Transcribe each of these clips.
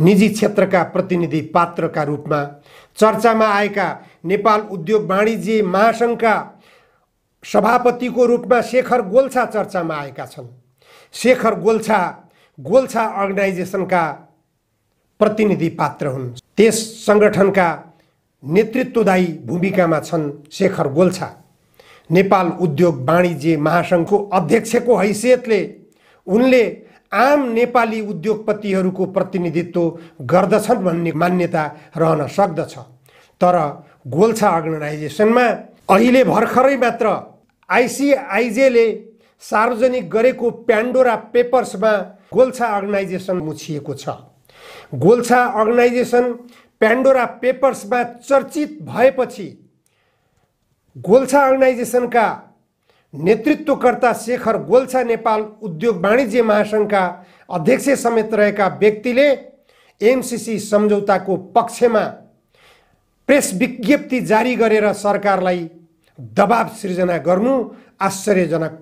निजी क्षेत्रका प्रतिनिधि पात्रका रूपमा चर्चामा आएका नेपाल उद्योग वाणिज्य महासङ्घका सभापतिको रूपमा शेखर गोल्छा चर्चामा आएका छन्। शेखर गोल्छा अर्गनाइजेसनका प्रतिनिधि पात्र हुन्। त्यस सङ्गठनका नेतृत्वदायी भूमिकामा छन् शेखर गोल्छा। नेपाल उद्योग वाणिज्य महासङ्घको अध्यक्षको हैसियतले उनले आम नेपाली उद्योगपतिहरूको प्रतिनिधित्व गर्दछन् भन्ने मान्यता रहन सक्दछ। तर गोल्छा अर्गनाइजेसनमा अहिले भर्खरै मात्र आइसिआइजेले सार्वजनिक गरेको प्यान्डोरा पेपर्समा गोल्छा अर्गनाइजेसन मुछिएको छ। गोल्छा अर्गनाइजेसन प्यान्डोरा पेपर्समा चर्चित भएपछि गोल्छा अर्गनाइजेसनका नेतृत्वकर्ता शेखर गोल्छा नेपाल उद्योग वाणिज्य महासङ्घका अध्यक्ष समेत रहेका व्यक्तिले एमसिसी सम्झौताको पक्षमा प्रेस विज्ञप्ति जारी गरेर सरकारलाई दबाब सृजना गर्नु आश्चर्यजनक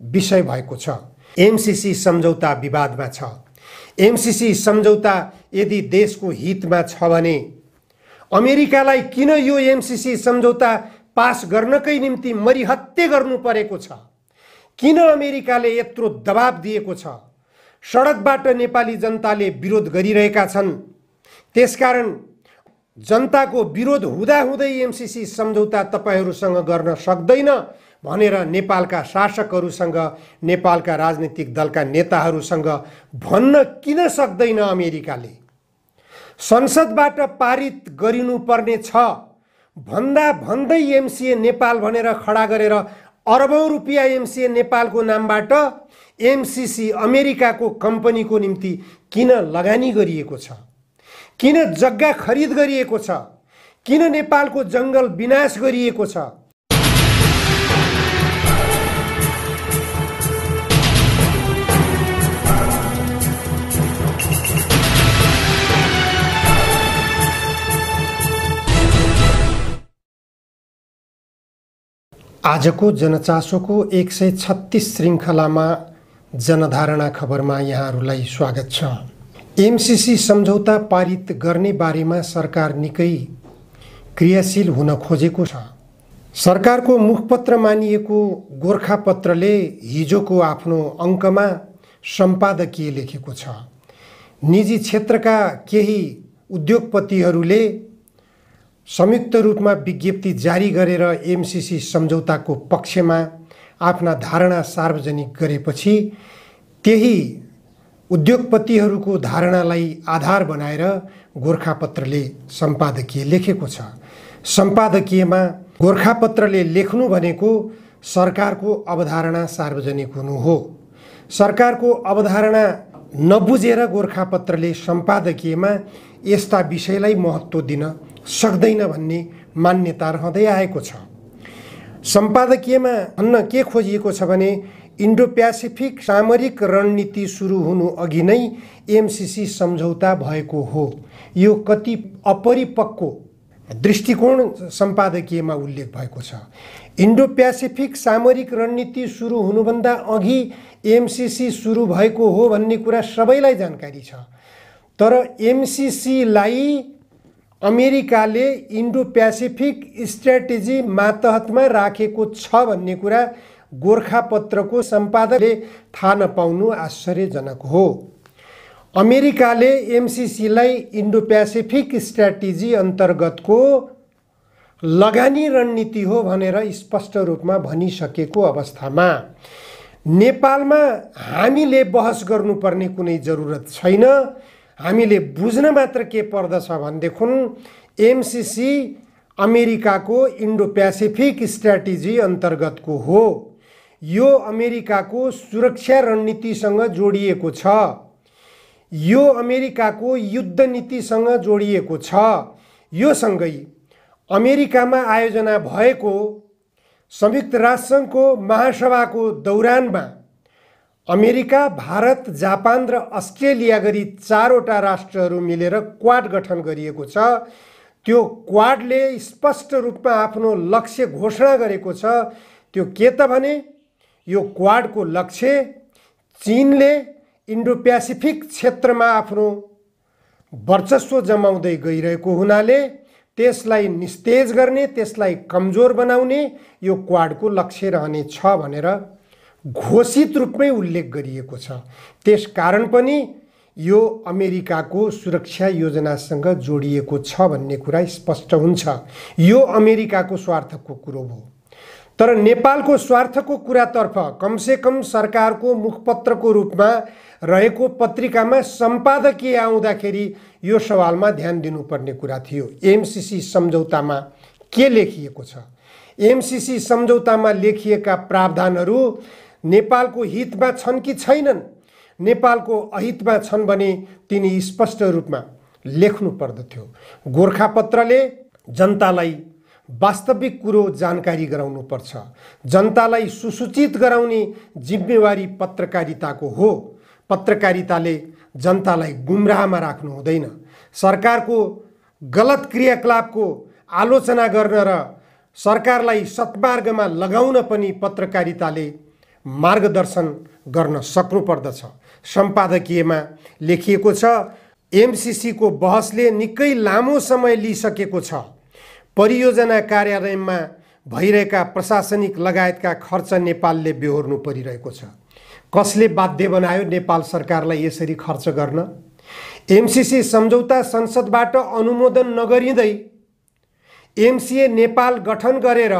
विषय भएको छ। एमसिसी सम्झौता विवादमा छ। एमसिसी सम्झौता यदि देशको हितमा छ भने अमेरिकालाई किन यो एमसिसी सम्झौता पास गर्नकै निम्ति मरिहत्ते गर्नु परेको छ? किन अमेरिकाले यत्रो दबाब दिएको छ? सडकबाट नेपाली जनताले विरोध गरिरहेका छन्। त्यसकारण जनताको विरोध हुँदाहुँदै एमसिसी सम्झौता तपाईहरूसँग गर्न सक्दैन भनेर नेपालका शासकहरूसँग, नेपालका राजनीतिक दलका नेताहरूसँग भन्न किन सक्दैन अमेरिकाले? संसदबाट पारित गरिनुपर्ने छ भन्दा भन्दै एमसिए नेपाल भनेर खडा गरेर अरबौं रुपियाँ एमसिए नेपालको नामबाट एमसिसी अमेरिकाको कम्पनीको निम्ति किन लगानी गरिएको छ? किन जग्गा खरिद गरिएको छ? किन नेपालको जङ्गल विनाश गरिएको छ? आजको जनचासोको 136 श्रृङ्खलामा जनधारणा खबरमा यहाँहरूलाई स्वागत छ। एमसिसी सम्झौता पारित गर्ने बारेमा सरकार निकै क्रियाशील हुन खोजेको छ। सरकारको मुखपत्र मानिएको गोरखापत्रले हिजोको आफ्नो अङ्कमा सम्पादकीय लेखेको छ। निजी क्षेत्रका केही उद्योगपतिहरूले संयुक्त रूपमा विज्ञप्ति जारी गरेर एमसिसी सम्झौताको पक्षमा आफ्ना धारणा सार्वजनिक गरेपछि त्यही उद्योगपतिहरूको धारणालाई आधार बनाएर गोरखापत्रले सम्पादकीय लेखेको छ। सम्पादकीयमा गोरखापत्रले लेख्नु भनेको सरकारको अवधारणा सार्वजनिक हुनु हो। सरकारको अवधारणा नबुझेर गोरखापत्रले सम्पादकीयमा यस्ता विषयलाई महत्त्व दिन सक्दैन भन्ने मान्यता रहँदै आएको छ। सम्पादकीयमा भन्न के खोजिएको छ भने इन्डो प्यासिफिक सामरिक रणनीति सुरु हुनु अघि नै एमसिसी सम्झौता भएको हो। यो कति अपरिपक्व दृष्टिकोण सम्पादकीयमा उल्लेख भएको छ। इन्डो प्यासिफिक सामरिक रणनीति सुरु हुनुभन्दा अघि एमसिसी सुरु भएको हो भन्ने कुरा सबैलाई जानकारी छ। तर एमसिसीलाई अमेरिकाले इन्डो प्यासिफिक स्ट्र्याटेजी मातहतमा राखेको छ भन्ने कुरा गोरखापत्रको सम्पादकले थाहा नपाउनु आश्चर्यजनक हो। अमेरिकाले एमसिसीलाई इन्डो प्यासिफिक स्ट्र्याटेजी अन्तर्गतको लगानी रणनीति हो भनेर स्पष्ट रूपमा भनिसकेको अवस्थामा नेपालमा हामीले बहस गर्नुपर्ने कुनै जरुरत छैन। हामीले बुझ्न मात्र के पर्दछ भनेदेखि एमसिसी अमेरिकाको इन्डो प्यासिफिक स्ट्र्याटेजी अन्तर्गतको हो। यो अमेरिकाको सुरक्षा रणनीतिसँग जोडिएको छ। यो अमेरिकाको युद्ध नीतिसँग जोडिएको छ। यो सँगै अमेरिकामा आयोजना भएको संयुक्त राष्ट्रसङ्घको महासभाको दौरानमा अमेरिका, भारत, जापान र अस्ट्रेलिया गरी 4वटा राष्ट्रहरू मिलेर क्वाड गठन गरिएको छ। त्यो क्वाडले स्पष्ट रूपमा आफ्नो लक्ष्य घोषणा गरेको छ। त्यो के त भने यो क्वाडको लक्ष्य चीनले इन्डो प्यासिफिक क्षेत्रमा आफ्नो वर्चस्व जमाउँदै गइरहेको हुनाले त्यसलाई निस्तेज गर्ने, त्यसलाई कमजोर बनाउने यो क्वाडको लक्ष्य रहनेछ भनेर घोषित रूपमै उल्लेख गरिएको छ। त्यसकारण पनि यो अमेरिकाको सुरक्षा योजनासँग जोडिएको छ भन्ने कुरा स्पष्ट हुन्छ। यो अमेरिकाको स्वार्थको कुरो हो। तर नेपालको स्वार्थको कुरातर्फ कमसेकम सरकारको मुखपत्रको रूपमा रहेको पत्रिकामा सम्पादकीय आउँदाखेरि यो सवालमा ध्यान दिनुपर्ने कुरा थियो। एमसीसी सम्झौतामा के लेखिएको छ? एमसीसी सम्झौतामा लेखिएका प्रावधानहरू नेपालको हितमा छन् कि छैनन्? नेपालको अहितमा छन् भने तिनी स्पष्ट रूपमा लेख्नु पर्दथ्यो। गोरखापत्रले जनतालाई वास्तविक कुरो जानकारी गराउनु पर्छ। जनतालाई सुसूचित गराउने जिम्मेवारी पत्रकारिताको हो। पत्रकारिताले जनतालाई गुमराहमा राख्नु हुँदैन। सरकारको गलत क्रियाकलापको आलोचना गर्न र सरकारलाई सत्मार्गमा लगाउन पनि पत्रकारिताले मार्गदर्शन गर्न सक्नुपर्दछ। सम्पादकीयमा लेखिएको छ, एमसीसीको बहसले निकै लामो समय लिइसकेको छ। परियोजना कार्यालयमा भइरहेका प्रशासनिक लगायतका खर्च नेपालले बेहोर्नु परिरहेको छ। कसले बाध्य बनायो नेपाल सरकारलाई यसरी खर्च गर्न? एमसीसी सम्झौता संसदबाट अनुमोदन नगरिँदै एमसीए नेपाल गठन गरेर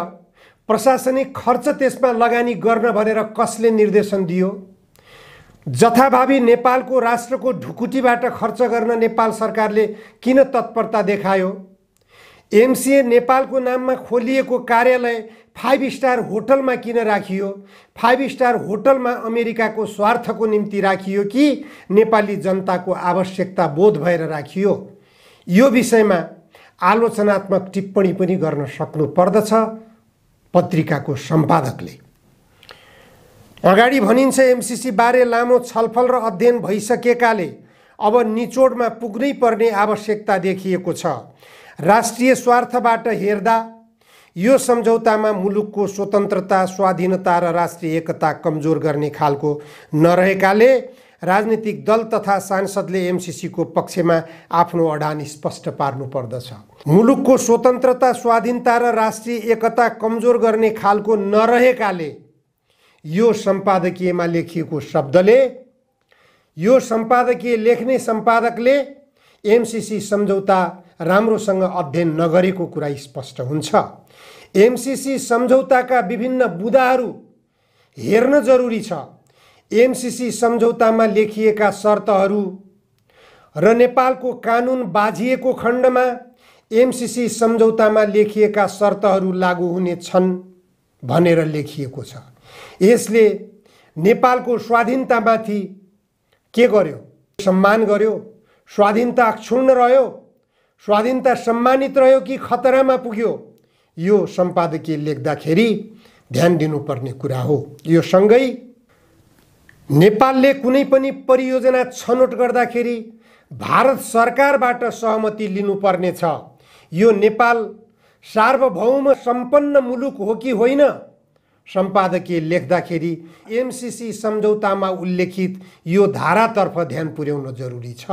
प्रशासनिक खर्च त्यसमा लगानी गर्न भनेर कसले निर्देशन दियो? जथाभावी नेपालको राष्ट्रको ढुकुटीबाट खर्च गर्न नेपाल सरकारले किन तत्परता देखायो? एमसीए नेपालको नाममा खोलिएको कार्यालय 5 स्टार होटलमा किन राखियो? 5 स्टार होटलमा अमेरिकाको स्वार्थको निम्ति राखियो कि नेपाली जनताको आवश्यकता बोध भएर राखियो? यो विषयमा आलोचनात्मक टिप्पणी पनि गर्न सक्नु पर्दछ पत्रिकाको सम्पादकले। अगाडि भनिन्छ एमसीसी बारे लामो छलफल र अध्ययन भइसकेकाले अब निचोडमा पुग्नै पर्ने आवश्यकता देखिएको छ। राष्ट्रिय स्वार्थबाट हेर्दा यो सम्झौतामा मुलुकको स्वतन्त्रता, स्वाधीनता र राष्ट्रिय एकता कमजोर गर्ने खालको नरहेकाले राजनीतिक दल तथा सांसदले एमसीसीको पक्षमा आफ्नो अडान स्पष्ट पार्नु पर्दछ। मुलुकको स्वतन्त्रता, स्वाधीनता र राष्ट्रिय एकता कमजोर गर्ने खालको नरहेकाले यो सम्पादकीयमा लेखिएको शब्दले, यो सम्पादकीय लेख्ने सम्पादकले एमसीसी सम्झौता राम्रोसँग अध्ययन नगरेको कुरा स्पष्ट हुन्छ। एमसीसी सम्झौताका विभिन्न बुँदाहरू हेर्न जरुरी छ। एमसीसी सम्झौतामा लेखिएका शर्तहरू र नेपालको कानुन बाझिएको खण्डमा एमसीसी सम्झौतामा लेखिएका शर्तहरू लागू हुने छन् भनेर लेखिएको छ। यसले नेपालको स्वाधीनतामाथि के गर्यो? सम्मान गर्यो? स्वाधीनता क्षुण्ण रह्यो? स्वाधीनता सम्मानित रह्यो कि खतरामा पुग्यो? यो सम्पादकीय लेख्दाखेरि ध्यान दिनुपर्ने कुरा हो। यो सँगै नेपालले कुनै पनि परियोजना छनौट गर्दाखेरि भारत सरकारबाट सहमति लिनुपर्ने छ। यो नेपाल सार्वभौम सम्पन्न मुलुक हो कि होइन? सम्पादकीय लेख्दाखेरि एमसीसी सम्झौतामा उल्लेखित यो धारातर्फ ध्यान पुर्याउन जरुरी छ।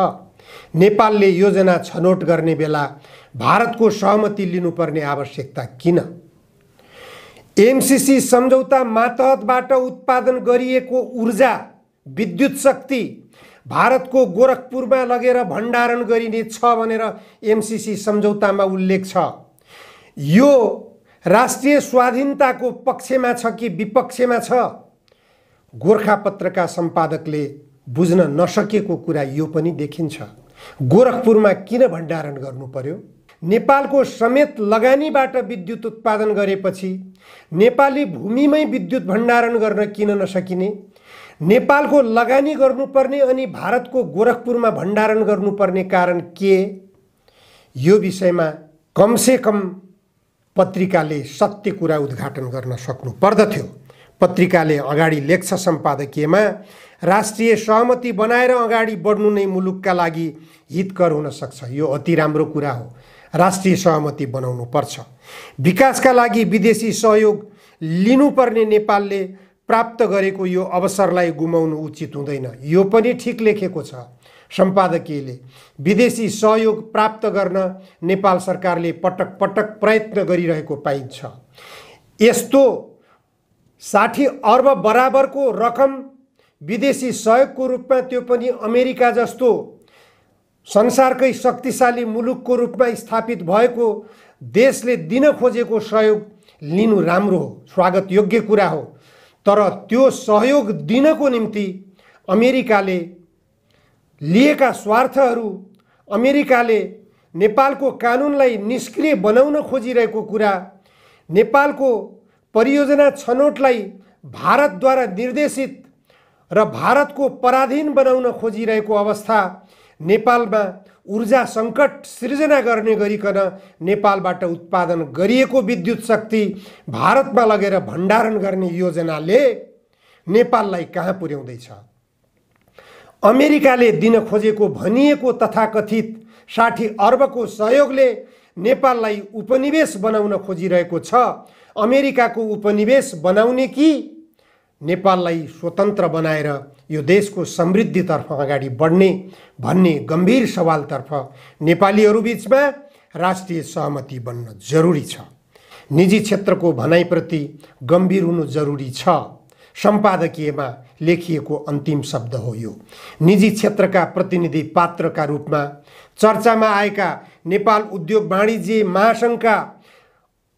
नेपालले योजना छनौट गर्ने बेला भारतको सहमति लिनुपर्ने आवश्यकता किन? एमसीसी सम्झौता मातहतबाट उत्पादन गरिएको ऊर्जा, विद्युत शक्ति भारतको गोरखपुरमा लगेर भण्डारण गरिने छ भनेर एमसीसी सम्झौतामा उल्लेख छ। यो राष्ट्रिय स्वाधीनताको पक्षमा छ कि विपक्षमा छ? गोरखापत्रका सम्पादकले बुझ्न नसकेको कुरा यो पनि देखिन्छ। गोरखपुरमा किन भण्डारण गर्नु पर्यो? नेपालको समेत लगानीबाट विद्युत उत्पादन गरेपछि नेपाली भूमिमै विद्युत भण्डारण गर्न किन नसकिने? नेपालको लगानी गर्नुपर्ने अनि भारतको गोरखपुरमा भण्डारण गर्नुपर्ने कारण के? यो विषयमा कमसेकम पत्रिकाले सत्य कुरा उद्घाटन गर्न सक्नु पर्दथ्यो। पत्रिकाले अगाडि लेख्छ सम्पादकीयमा, राष्ट्रिय सहमति बनाएर अगाडि बढ्नु नै मुलुकका लागि हितकर हुन सक्छ। यो अति राम्रो कुरा हो। राष्ट्रिय सहमति बनाउनु पर्छ। विकासका लागि विदेशी सहयोग लिनुपर्ने नेपालले प्राप्त गरेको यो अवसरलाई गुमाउनु उचित हुँदैन। यो पनि ठिक लेखेको छ। सम्पादकीयले विदेशी सहयोग प्राप्त गर्न नेपाल सरकारले पटक पटक प्रयत्न गरिरहेको पाइन्छ। यस्तो 60 अर्ब बराबरको रकम विदेशी सहयोगको रूपमा, त्यो पनि अमेरिका जस्तो संसारकै शक्तिशाली मुलुकको रूपमा स्थापित भएको देशले दिन खोजेको सहयोग लिनु राम्रो हो, स्वागत योग्य कुरा हो। तर त्यो सहयोग दिनको निम्ति अमेरिकाले लिएका स्वार्थहरू, अमेरिकाले नेपालको कानुनलाई निष्क्रिय बनाउन खोजिरहेको कुरा, नेपालको परियोजना छनौटलाई भारतद्वारा निर्देशित र भारतको पराधीन बनाउन खोजिरहेको अवस्था, नेपालमा ऊर्जा सङ्कट सृजना गर्ने गरिकन नेपालबाट उत्पादन गरिएको विद्युत शक्ति भारतमा लगेर भण्डारण गर्ने योजनाले नेपाललाई कहाँ पुर्याउँदैछ? अमेरिकाले दिन खोजेको भनिएको तथाकथित 60 अर्बको सहयोगले नेपाललाई उपनिवेश बनाउन खोजिरहेको छ। अमेरिकाको उपनिवेश बनाउने कि नेपाललाई स्वतन्त्र बनाएर यो देशको समृद्धितर्फ अगाडि बढ्ने भन्ने गम्भीर सवालतर्फ नेपालीहरू बीचमा राष्ट्रिय सहमति बन्न जरुरी छ। निजी क्षेत्रको भनाइप्रति गम्भीर हुनु जरुरी छ। सम्पादकीयमा लेखिएको अन्तिम शब्द हो यो। निजी क्षेत्रका प्रतिनिधि पात्रका रूपमा चर्चामा आएका नेपाल उद्योग वाणिज्य महासङ्घका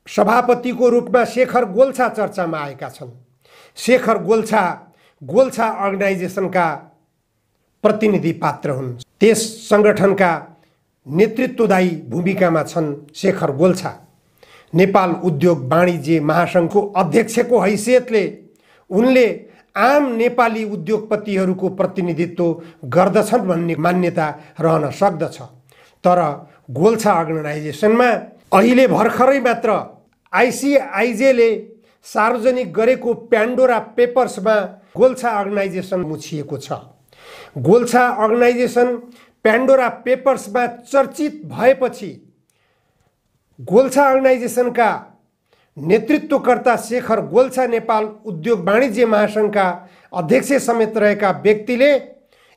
सभापतिको रूपमा शेखर गोल्छा चर्चामा आएका छन्। शेखर गोल्छा अर्गनाइजेसनका प्रतिनिधि पात्र हुन्। त्यस सङ्गठनका नेतृत्वदायी भूमिकामा छन् शेखर गोल्छा। नेपाल उद्योग वाणिज्य महासङ्घको अध्यक्षको हैसियतले उनले आम नेपाली उद्योगपतिहरूको प्रतिनिधित्व गर्दछन् भन्ने मान्यता रहन सक्दछ। तर गोल्छा अर्गनाइजेसनमा अहिले भर्खरै मात्र आइसिआइजेले सार्वजनिक गरेको प्यान्डोरा पेपर्समा गोल्छा अर्गनाइजेसन मुछिएको छ। गोल्छा अर्गनाइजेसन प्यान्डोरा पेपर्समा चर्चित भएपछि गोल्छा अर्गनाइजेसनका नेतृत्वकर्ता शेखर गोल्छा नेपाल उद्योग वाणिज्य महासङ्घका अध्यक्ष समेत रहेका व्यक्तिले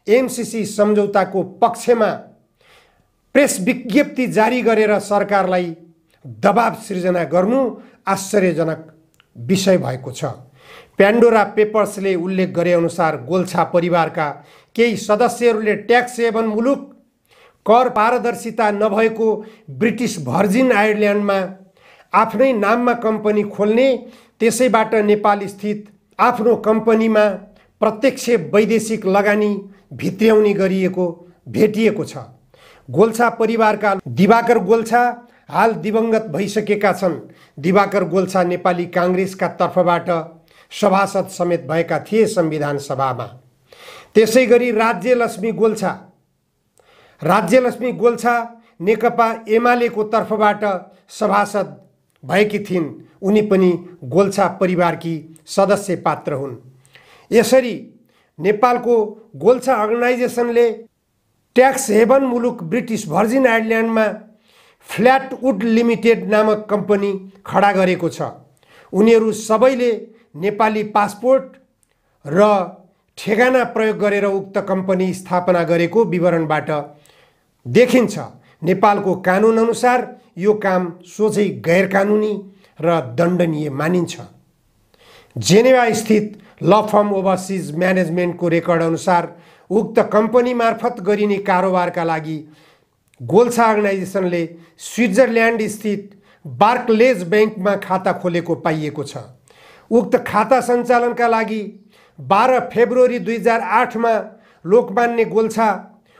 एमसिसी सम्झौताको पक्षमा प्रेस विज्ञप्ति जारी गरेर सरकारलाई दबाब सृजना गर्नु आश्चर्यजनक विषय भएको छ। प्यान्डोरा पेपर्सले उल्लेख गरे अनुसार गोल्छा परिवारका केही सदस्यहरूले ट्याक्स हेभन मुलुक, कर पारदर्शिता नभएको ब्रिटिस भर्जिन आइल्यान्डमा आफ्नै नाममा कम्पनी खोल्ने, त्यसैबाट नेपाल स्थित आफ्नो कम्पनीमा प्रत्यक्ष वैदेशिक लगानी भित्र्याउने गरिएको भेटिएको छ। गोल्छा परिवारका दिवाकर गोल्छा हाल दिवंगत भइसकेका छन्। दिवाकर गोल्छा नेपाली काङ्ग्रेसका तर्फबाट सभासद समेत भएका थिए संविधान सभामा। त्यसै गरी राज्यलक्ष्मी गोल्छा नेकपा एमालेको तर्फबाट सभासद भएकी थिइन्। उनी पनि गोल्छा परिवारकी सदस्य पात्र हुन्। यसरी नेपालको गोल्छा अर्गनाइजेसनले ट्याक्स हेभन मुलुक ब्रिटिस भर्जिन आइल्यान्डमा फ्ल्याटवुड लिमिटेड नामक कम्पनी खडा गरेको छ। उनीहरू सबैले नेपाली पासपोर्ट र ठेगाना प्रयोग गरेर उक्त कम्पनी स्थापना गरेको विवरणबाट देखिन्छ। नेपालको कानुन अनुसार यो काम सोझै गैरकानुनी र दण्डनीय मानिन्छ। जेनेवा स्थित ल फर्म ओभरसिज म्यानेजमेन्टको रेकर्ड अनुसार उक्त कम्पनी मार्फत गरिने कारोबारका लागि गोल्छा अर्गनाइजेसनले स्विट्जरल्यान्ड स्थित बार्कलेज ब्याङ्कमा खाता खोलेको पाइएको छ। उक्त खाता सञ्चालनका लागि 12 फेब्रुअरी 2008मा लोकमान्य गोल्छा,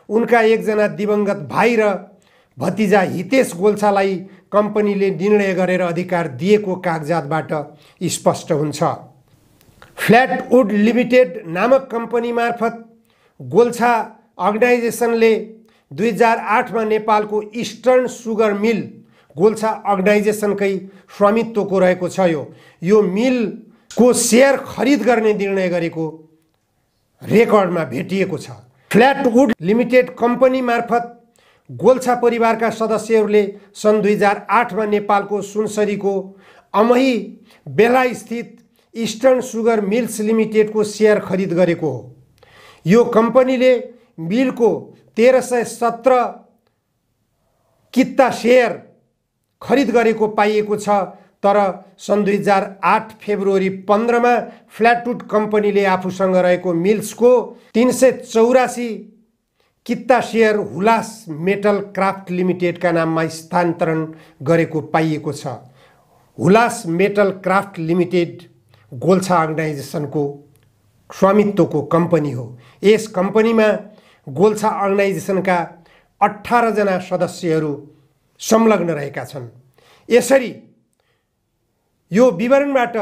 उनका एकजना दिवंगत भाइ र भतिजा हितेश गोल्छालाई कम्पनीले निर्णय गरेर अधिकार दिएको कागजातबाट स्पष्ट हुन्छ। फ्ल्याटवुड लिमिटेड नामक कम्पनी मार्फत गोल्छा अर्गनाइजेसनले 2008मा नेपालको इस्टर्न सुगर मिल गोल्छा अर्गनाइजेसनकै स्वामित्वको रहेको छ। यो मिलको सेयर खरिद गर्ने निर्णय गरेको रेकर्डमा भेटिएको छ। फ्ल्याटवुड लिमिटेड कम्पनी मार्फत गोल्छा परिवारका सदस्यहरूले सन् 2008मा नेपालको सुनसरीको अमही बेला स्थित इस्टर्न सुगर मिल्स लिमिटेडको सेयर खरिद गरेको हो। यो कम्पनीले मिलको 1317 किता सेयर खरिद गरेको पाइएको छ। तर सन् 2008 फेब्रुअरी 15 मा फ्ल्याटवुड कम्पनीले आफूसँग रहेको मिल्सको 384 किता सेयर हुलास मेटल क्राफ्ट लिमिटेडका नाममा स्थानान्तरण गरेको पाइएको छ। Hulas metal craft limited Golchha अर्गनाइजेसनको स्वामित्वको कम्पनी हो। यस कम्पनीमा गोल्छा अर्गनाइजेसनका 18 जना सदस्यहरू संलग्न रहेका छन्। यसरी यो विवरणबाट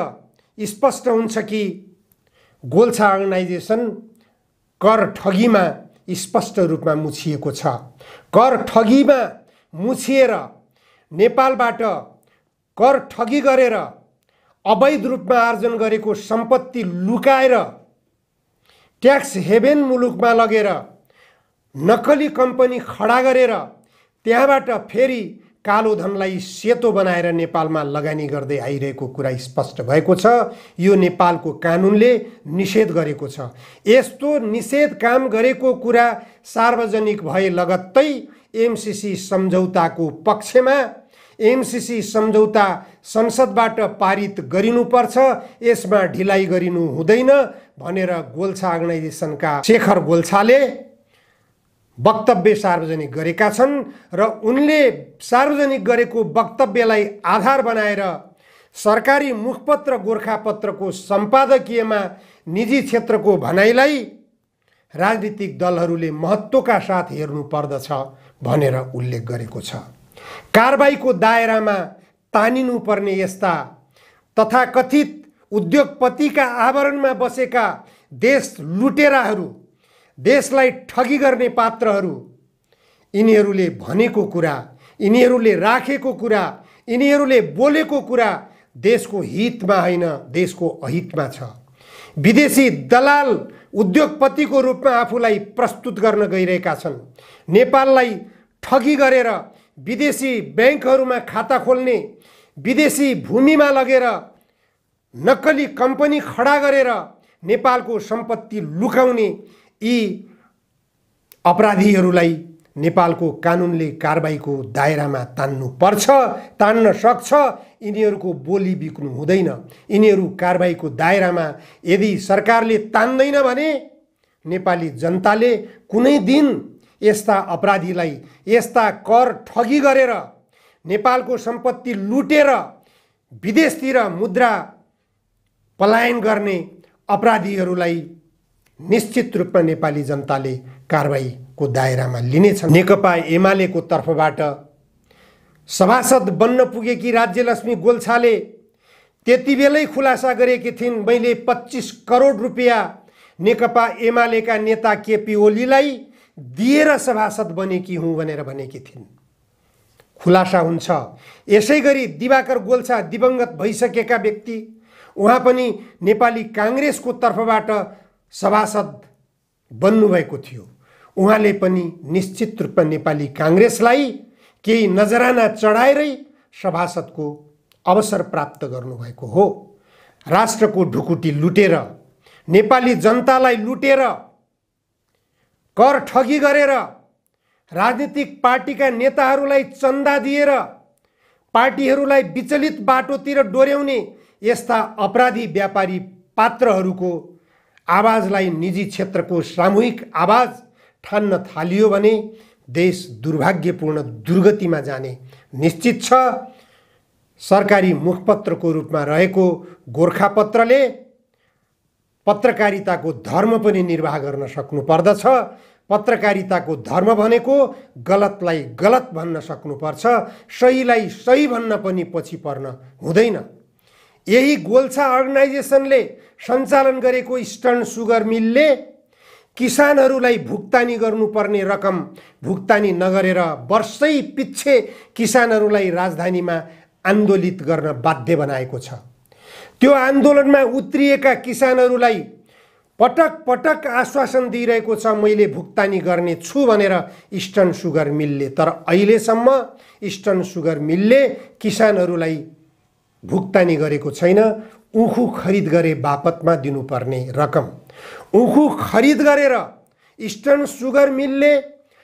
स्पष्ट हुन्छ कि गोल्छा अर्गनाइजेसन कर ठगीमा स्पष्ट रूपमा मुछिएको छ। कर ठगीमा मुछिएर नेपालबाट कर ठगी गरेर अवैध रूपमा आर्जन गरेको सम्पत्ति लुकाएर ट्याक्स हेभेन मुलुकमा लगेर नक्कली कम्पनी खडा गरेर त्यहाँबाट फेरि कालो धनलाई सेतो बनाएर नेपालमा लगानी गर्दै आइरहेको कुरा स्पष्ट भएको छ। यो नेपालको कानुनले निषेध गरेको छ। यस्तो निषेध काम गरेको कुरा सार्वजनिक भए लगत्तै एमसीसी सम्झौताको पक्षमा एमसीसी सम्झौता संसदबाट पारित गरिनुपर्छ, यसमा ढिलाइ गरिनु हुँदैन भनेर गोल्छा अर्गनाइजेसनका शेखर गोल्छाले वक्तव्य सार्वजनिक गरेका छन् र उनले सार्वजनिक गरेको वक्तव्यलाई आधार बनाएर सरकारी मुखपत्र गोरखापत्रको सम्पादकीयमा निजी क्षेत्रको भनाइलाई राजनीतिक दलहरूले महत्त्वका साथ हेर्नु पर्दछ भनेर उल्लेख गरेको छ। कारबाहीको दायरामा तानिनु पर्ने यस्ता तथाकथित उद्योगपतिका आवरणमा बसेका देश लुटेराहरू, देशलाई ठगी गर्ने पात्रहरू, यिनीहरूले भनेको कुरा, यिनीहरूले राखेको कुरा, यिनीहरूले बोलेको कुरा देशको हितमा होइन, देशको अहितमा छ। विदेशी दलाल उद्योगपतिको रूपमा आफूलाई प्रस्तुत गर्न गइरहेका छन्। नेपाललाई ठगी गरेर विदेशी ब्याङ्कहरूमा खाता खोल्ने, विदेशी भूमिमा लगेर नक्कली कम्पनी खडा गरेर नेपालको सम्पत्ति लुकाउने यी अपराधीहरूलाई नेपालको कानुनले कारबाहीको दायरामा तान्नु पर्छ, तान्न सक्छ। यिनीहरूको बोली बिक्नु हुँदैन। यिनीहरू कारबाहीको दायरामा यदि सरकारले तान्दैन भने नेपाली जनताले कुनै दिन यस्ता अपराधीलाई, यस्ता कर ठगी गरेर नेपालको सम्पत्ति लुटेर विदेशतिर मुद्रा पलायन गर्ने अपराधीहरूलाई निश्चित रूपमा नेपाली जनताले कारबाहीको दायरामा लिनेछन्। नेकपा एमालेको तर्फबाट सभासद बन्न पुगेकी राज्यलक्ष्मी गोल्छाले त्यति बेलै खुलासा गरेकी थिइन्, मैले 25 करोड रुपियाँ नेकपा एमालेका नेता केपी ओलीलाई दिएर सभासद बनेकी हुँ भनेर भनेकी थिइन्। खुलासा हुन्छ। यसै गरी दिवाकर गोल्छा दिवंगत भइसकेका व्यक्ति, उहाँ पनि नेपाली काङ्ग्रेसको तर्फबाट सभासद बन्नुभएको थियो। उहाँले पनि निश्चित रूपमा नेपाली काङ्ग्रेसलाई केही नजराना चढाएरै सभासदको अवसर प्राप्त गर्नुभएको हो। राष्ट्रको ढुकुटी लुटेर, नेपाली जनतालाई लुटेर, कर ठगी गरेर, राजनीतिक पार्टीका नेताहरूलाई चन्दा दिएर पार्टीहरूलाई विचलित बाटोतिर डोर्याउने यस्ता अपराधी व्यापारी पात्रहरूको आवाजलाई निजी क्षेत्रको सामूहिक आवाज ठान्न थालियो भने देश दुर्भाग्यपूर्ण दुर्गतिमा जाने निश्चित छ। सरकारी मुखपत्रको रूपमा रहेको गोरखापत्रले पत्रकारिताको धर्म पनि निर्वाह गर्न सक्नु पर्दछ। पत्रकारिताको धर्म भनेको गलतलाई गलत भन्न सक्नुपर्छ, सहीलाई सही भन्न पनि पछि पर्न हुँदैन। यही गोल्छा अर्गनाइजेसनले सञ्चालन गरेको इस्टर्न सुगर मिलले किसानहरूलाई भुक्तानी गर्नुपर्ने रकम भुक्तानी नगरेर वर्षै पिच्छे किसानहरूलाई राजधानीमा आन्दोलित गर्न बाध्य बनाएको छ। त्यो आन्दोलनमा उत्रिएका किसानहरूलाई पटक पटक आश्वासन दिइरहेको छ, मैले भुक्तानी गर्ने छु भनेर इस्टर्न सुगर मिलले। तर अहिलेसम्म इस्टर्न सुगर मिलले किसानहरूलाई भुक्तानी गरेको छैन। उखु खरिद गरे बापतमा दिनुपर्ने रकम, उखु खरिद गरेर इस्टर्न सुगर मिलले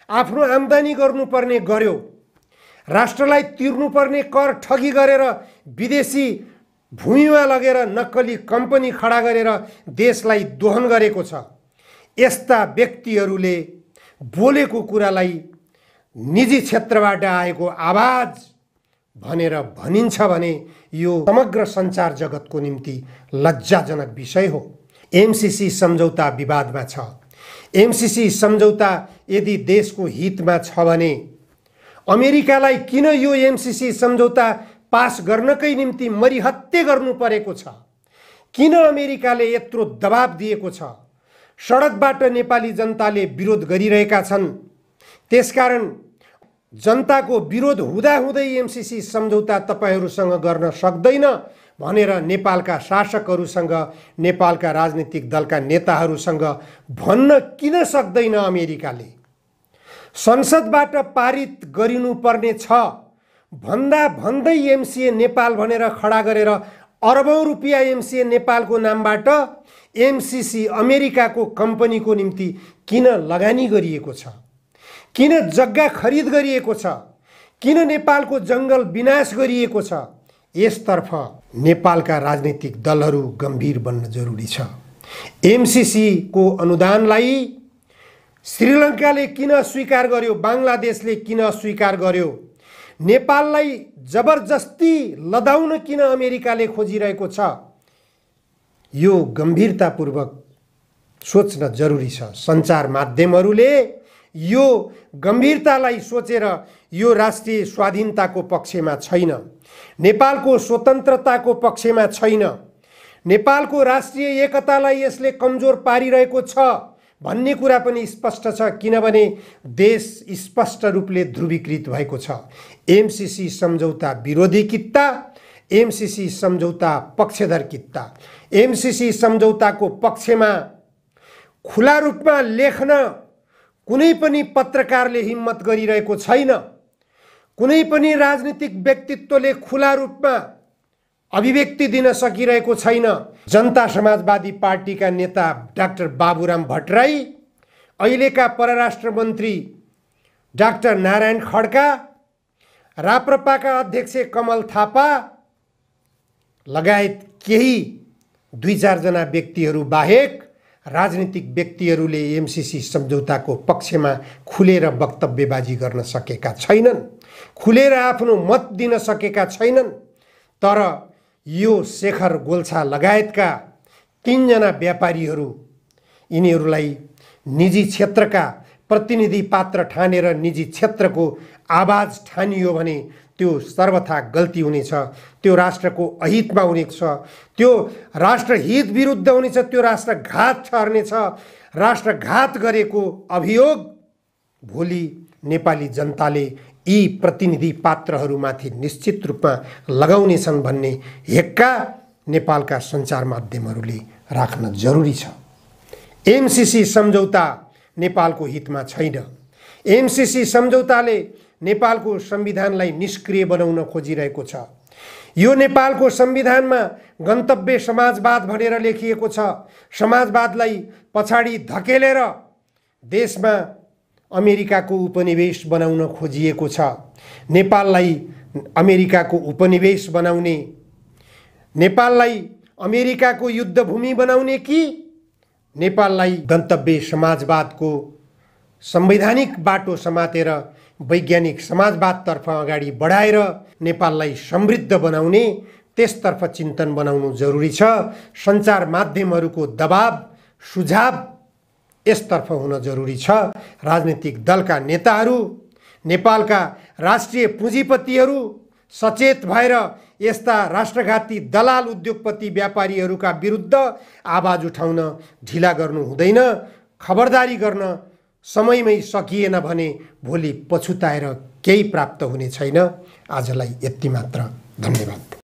आफ्नो आम्दानी गर्नुपर्ने गर्यो, राष्ट्रलाई तिर्नुपर्ने कर ठगी गरेर विदेशी भूमिमा लगेर नक्कली कम्पनी खडा गरेर देशलाई दोहन गरेको छ। यस्ता व्यक्तिहरूले बोलेको कुरालाई निजी क्षेत्रबाट आएको आवाज भनेर भनिन्छ भने यो समग्र सञ्चार जगतको निम्ति लज्जाजनक विषय हो। एमसीसी सम्झौता विवादमा छ। एमसीसी सम्झौता यदि देशको हितमा छ भने अमेरिकालाई किन यो एमसीसी सम्झौता पास गर्नकै निम्ति मरिहत्ते गर्नु परेको छ? किन अमेरिकाले यत्रो दबाब दिएको छ? सडकबाट नेपाली जनताले विरोध गरिरहेका छन्। त्यसकारण जनताको विरोध हुँदाहुँदै एमसीसी सम्झौता तपाईहरूसँग गर्न सक्दैन भनेर नेपालका शासकहरूसँग, नेपालका राजनीतिक दलका नेताहरूसँग भन्न किन सक्दैन अमेरिकाले? संसदबाट पारित गरिनुपर्ने छ भन्दा भन्दै एमसिए नेपाल भनेर खडा गरेर अरबौं रुपियाँ एमसिए नेपालको नामबाट एमसीसी अमेरिकाको कम्पनीको निम्ति किन लगानी गरिएको छ? किन जग्गा खरिद गरिएको छ? किन नेपालको जङ्गल विनाश गरिएको छ? यसतर्फ नेपालका राजनीतिक दलहरू गम्भीर बन्न जरुरी छ। एमसीसी को अनुदानलाई श्रीलङ्काले किन अस्वीकार गर्यो? बांग्लादेशले किन अस्वीकार गर्यो? नेपाललाई जबरजस्ती लदाउन किन अमेरिकाले खोजिरहेको छ? यो गम्भीरतापूर्वक सोच्न जरुरी छ। सञ्चार माध्यमहरूले यो गम्भीरतालाई सोचेर यो राष्ट्रिय स्वाधीनताको पक्षमा छैन, नेपालको स्वतन्त्रताको पक्षमा छैन, नेपालको राष्ट्रिय एकतालाई यसले कमजोर पारिरहेको छ भन्ने कुरा पनि स्पष्ट छ। किनभने देश स्पष्ट रूपले ध्रुवीकृत भएको छ। एमसीसी सम्झौता विरोधी कित्ता, एमसीसी सम्झौता पक्षधर कित्ता। एमसीसी सम्झौताको पक्षमा खुला रूपमा लेख्न कुनै पनि पत्रकारले हिम्मत गरिरहेको छैन। कुनै पनि राजनीतिक व्यक्तित्वले खुला रूपमा अभिव्यक्ति दिन सकिरहेको छैन। जनता समाजवादी पार्टीका नेता डाक्टर बाबुराम भट्टराई, अहिलेका परराष्ट्र मन्त्री डाक्टर नारायण खड्का, राप्रपाका अध्यक्ष कमल थापा लगायत केही 2-4 जना व्यक्तिहरू बाहेक राजनीतिक व्यक्तिहरूले एमसीसी सम्झौताको पक्षमा खुलेर वक्तव्यबाजी गर्न सकेका छैनन्, खुलेर आफ्नो मत दिन सकेका छैनन्। तर यो शेखर गोल्छा लगायतका 3 जना व्यापारीहरू, यिनीहरूलाई निजी क्षेत्रका प्रतिनिधि पात्र ठानेर निजी क्षेत्रको आवाज ठानियो भने त्यो सर्वथा गल्ती हुनेछ। त्यो राष्ट्रको अहितमा हुनेछ, त्यो राष्ट्रहित विरुद्ध हुनेछ, त्यो राष्ट्रघात ठहर्नेछ। राष्ट्रघात गरेको अभियोग भोलि नेपाली जनताले यी प्रतिनिधि पात्रहरूमाथि निश्चित रूपमा लगाउनेछन् भन्ने हेक्का नेपालका सञ्चार माध्यमहरूले राख्न जरुरी छ। एमसीसी सम्झौता नेपालको हितमा छैन। एमसीसी सम्झौताले नेपालको संविधानलाई निष्क्रिय बनाउन खोजिरहेको छ। यो नेपालको संविधानमा गन्तव्य समाजवाद भनेर लेखिएको छ। समाजवादलाई पछाडि धकेलेर देशमा अमेरिकाको उपनिवेश बनाउन खोजिएको छ। नेपाललाई अमेरिकाको उपनिवेश बनाउने, नेपाललाई अमेरिकाको युद्धभूमि बनाउने कि नेपाललाई गन्तव्य समाजवादको संवैधानिक बाटो समातेर वैज्ञानिक समाजवादतर्फ अगाडि बढाएर नेपाललाई समृद्ध बनाउने, त्यसतर्फ चिन्तन बनाउनु जरुरी छ। सञ्चार माध्यमहरूको दबाब, सुझाव यसतर्फ हुन जरुरी छ। राजनीतिक दलका नेताहरू, नेपालका राष्ट्रिय पुँजीपतिहरू सचेत भएर यस्ता राष्ट्रघाती दलाल उद्योगपति व्यापारीहरूका विरुद्ध आवाज उठाउन ढिला गर्नु हुँदैन। खबरदारी गर्न समयमै सकिएन भने भोलि पछुताएर केही प्राप्त हुने छैन। आजलाई यति मात्र। धन्यवाद।